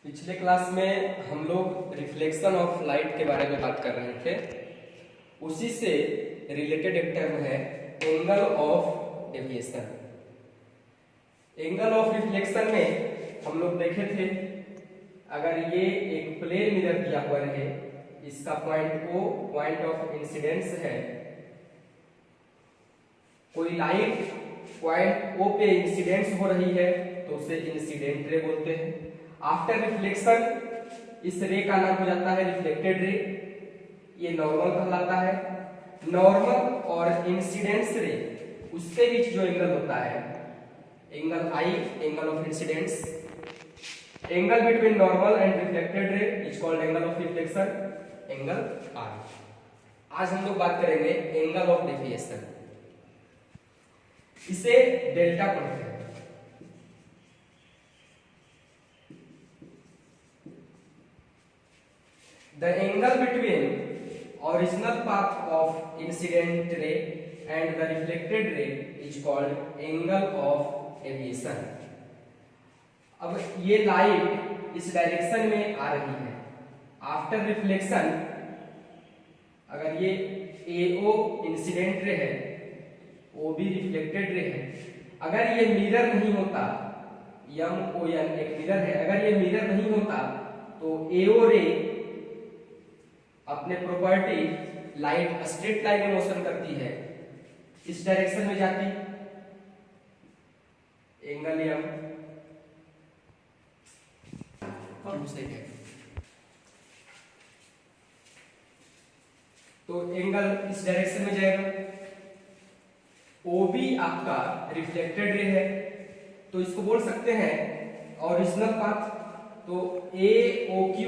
पिछले क्लास में हम लोग रिफ्लेक्शन ऑफ लाइट के बारे में बात कर रहे थे। उसी से रिलेटेड एक टर्म है angle of deviation. Angle of reflection में हम लोग देखे थे, अगर ये एक प्लेन मिरर दिया हुआ है, इसका point O point of incidence है, कोई लाइट पॉइंट O पे इंसिडेंस हो रही है तो उसे इंसिडेंट रे बोलते हैं। आफ्टर रिफ्लेक्शन इस रे का नाम हो जाता है रिफ्लेक्टेड रे, ये नॉर्मल कहलाता है। नॉर्मल और इंसिडेंस रे उसके बीच जो एंगल होता है, angle I, angle of incidence, angle between normal and reflected ray is called angle of reflection, angle I। आज हम लोग बात करेंगे एंगल ऑफ डेविएशन, इसे डेल्टा बोलते हैं। The angle between original path of incident ray and the reflected ray is called angle of deviation। अब ये लाइट इस डायरेक्शन में आ रही है। आफ्टर रिफ्लेक्शन अगर ये AO इंसिडेंट रे है, OB रिफ्लेक्टेड रे है, अगर ये मिरर नहीं होता, MON एक मिरर है, अगर ये मिरर नहीं होता तो AO रे अपने प्रॉपर्टी लाइट स्ट्रेट लाइन में मोशन करती है, इस डायरेक्शन में जाती, एंगल M से है, तो एंगल इस डायरेक्शन में जाएगा। OB आपका रिफ्लेक्टेड रे है तो इसको बोल सकते हैं ओरिजिनल पाथ, तो AOQ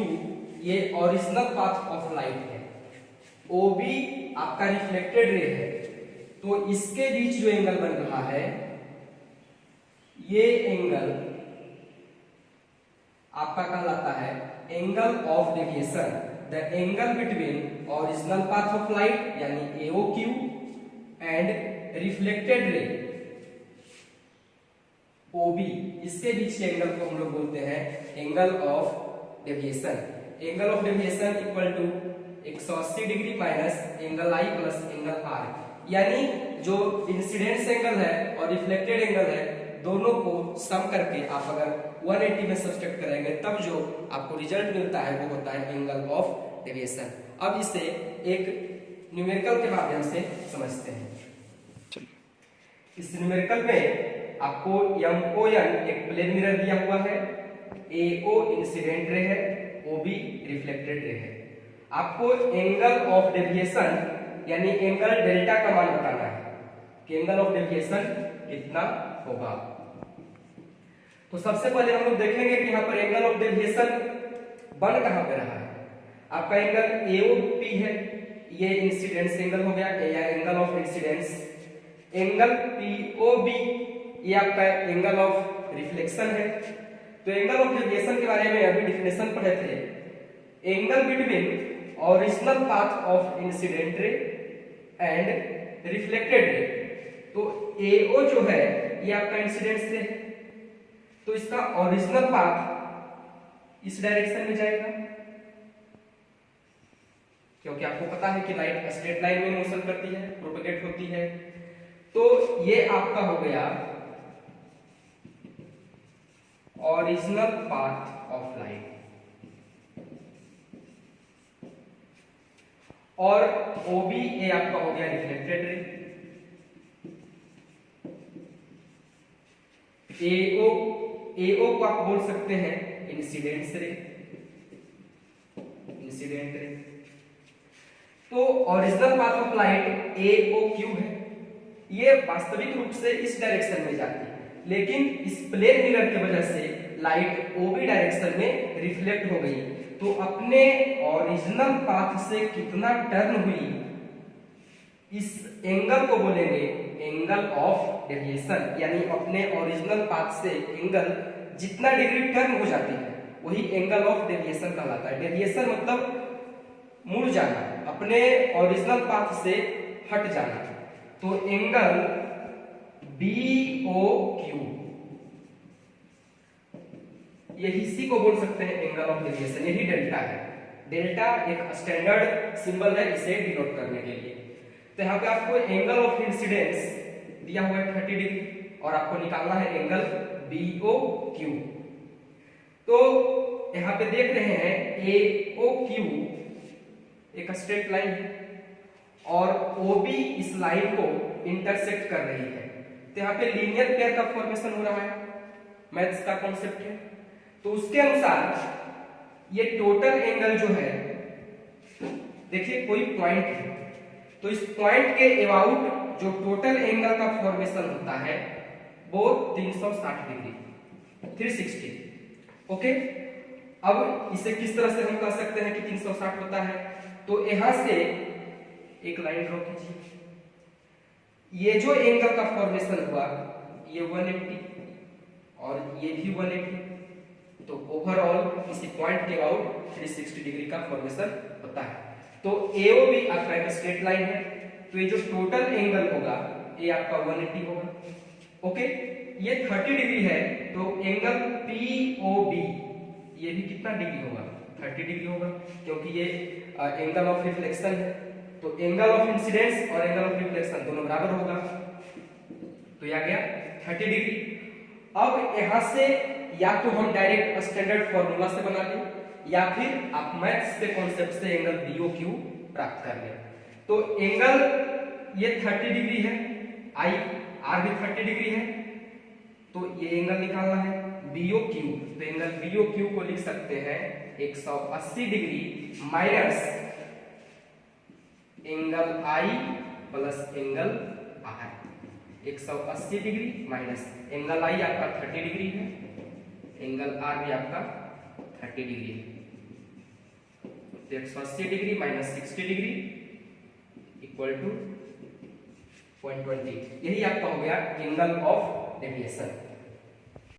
ये ओरिजिनल पाथ ऑफ लाइट है। OB आपका रिफ्लेक्टेड रे है तो इसके बीच जो एंगल बन रहा है, ये एंगल आपका कहलाता है angle of deviation. The angle between original path of light यानी AOQ and reflected ray OB, इसके बीच के एंगल को हम लोग बोलते हैं angle of deviation. Angle of deviation equal to 180 degree minus angle I plus angle R, यानी जो इंसिडेंस एंगल है और रिफ्लेक्टेड एंगल है, दोनों को सम करके आप अगर 180 में सब्सट्रैक्ट करेंगे तब जो आपको रिजल्ट मिलता है वो होता है एंगल ऑफ डेविएशन। अब इसे एक न्यूमेरिकल के माध्यम से समझते हैं। इस न्यूमेरिकल में आपको MON एक प्लेन मिरर दिया हुआ है, AO इंसिडेंट रे है, OB रिफ्लेक्टेड रे है। आपको एंगल ऑफ डेविएशन यानी एंगल डेल्टा का मान बताना है कि एंगल ऑफ डेविएशन कितना होगा। तो सबसे पहले हम लोग देखेंगे कि यहाँ पर एंगल ऑफ डेविएशन बन कहां पे रहा है। आपका एंगल AOP है, ये इंसिडेंस एंगल हो गया या angle of incidence. Angle POB ये आपका एंगल ऑफ रिफ्लेक्शन है। तो एंगल ऑफ डेविएशन के बारे में अभी डेफिनेशन पढ़े थे, angle between original path of incident ray and reflected ray. तो AO जो है ये आपका इंसिडेंस रे है, तो इसका ओरिजिनल पाथ इस डायरेक्शन में जाएगा, क्योंकि आपको पता है कि लाइट स्ट्रेट लाइन में मोशन करती है, प्रोपेगेट होती है। तो ये आपका हो गया ओरिजिनल पाथ ऑफ लाइट, और OB ये आपका हो गया रिफ्लेक्टेड रे। AO को आप बोल सकते हैं इंसिडेंस रे, इंसिडेंट रे। तो original path of light AOQ है, ये वास्तविक रूप से इस डायरेक्शन में जाती है, लेकिन इस प्लेन मिरर की वजह से लाइट OB डायरेक्शन में रिफ्लेक्ट हो गई, तो अपने ओरिजिनल पाथ से कितना टर्न हुई, इस एंगल को बोलेंगे एंगल ऑफ डेविएशन। यानी अपने ओरिजिनल पाथ से एंगल जितना डिग्री टर्न हो जाती है वही एंगल ऑफ डेविएशन कहलाता है। डेविएशन मतलब मुड़ जाना, अपने ओरिजिनल पाथ से हट जाना। तो एंगल BOQ यही इसी को बोल सकते हैं एंगल ऑफ डेविएशन, यही डेल्टा है। डेल्टा एक स्टैंडर्ड सिंबल है इसे डिनोट करने के लिए। तो यहाँ पे आपको एंगल ऑफ इंसिडेंस दिया हुआ है 30 डिग्री और आपको निकालना है एंगल BOQ। तो यहाँ पे देख रहे हैं AOQ एक स्ट्रेट लाइन है और OB इस लाइन को इंटरसेक्ट कर रही है। तो यहाँ पे लीनियर पेयर का फॉर्मेशन हो रहा है, मैथ्स का कॉन्सेप्ट है। तो उसके अनुसार ये टोटल एंगल जो है, देखिए कोई पॉइंट है, तो इस पॉइंट के अबाउट जो टोटल एंगल का फॉर्मेशन होता है वो 360 डिग्री 360। ओके, अब इसे किस तरह से हम कह सकते हैं कि 360 होता है? तो यहां से एक लाइन ड्रॉ कीजिए, ये जो एंगल का फॉर्मेशन हुआ ये 180 और ये भी 180, तो ओवरऑल इसी पॉइंट के अबाउट 360 डिग्री का फॉर्मेशन होता है। तो AOB आपका एक स्ट्रेट लाइन है, तो ये जो टोटल एंगल होगा ये आपका 180 होगा। ओके, ये 30 डिग्री है, तो एंगल POB ये भी कितना डिग्री होगा? 30 डिग्री होगा, क्योंकि ये एंगल ऑफ रिफ्लेक्शन है। तो एंगल ऑफ इंसिडेंस और एंगल ऑफ रिफ्लेक्शन दोनों बराबर होगा, तो यह आ गया 30 डिग्री। अब यहां से या तो हम डायरेक्ट स्टैंडर्ड फॉर्मूला से बना लें या फिर आप मैथ्स के कॉन्सेप्ट से एंगल BOQ प्राप्त कर लें। तो एंगल ये 30 डिग्री है, R भी 30 डिग्री है, तो ये एंगल निकालना है BOQ। तो एंगल BOQ को लिख सकते हैं 180 degree minus angle I plus angle R। 180 degree minus angle I आपका 30 डिग्री है, एंगल R भी आपका 30 डिग्री है। तो 180 degree minus 60 degree equal to 0.20, यही आपका हो गया एंगल ऑफ डेविएशन।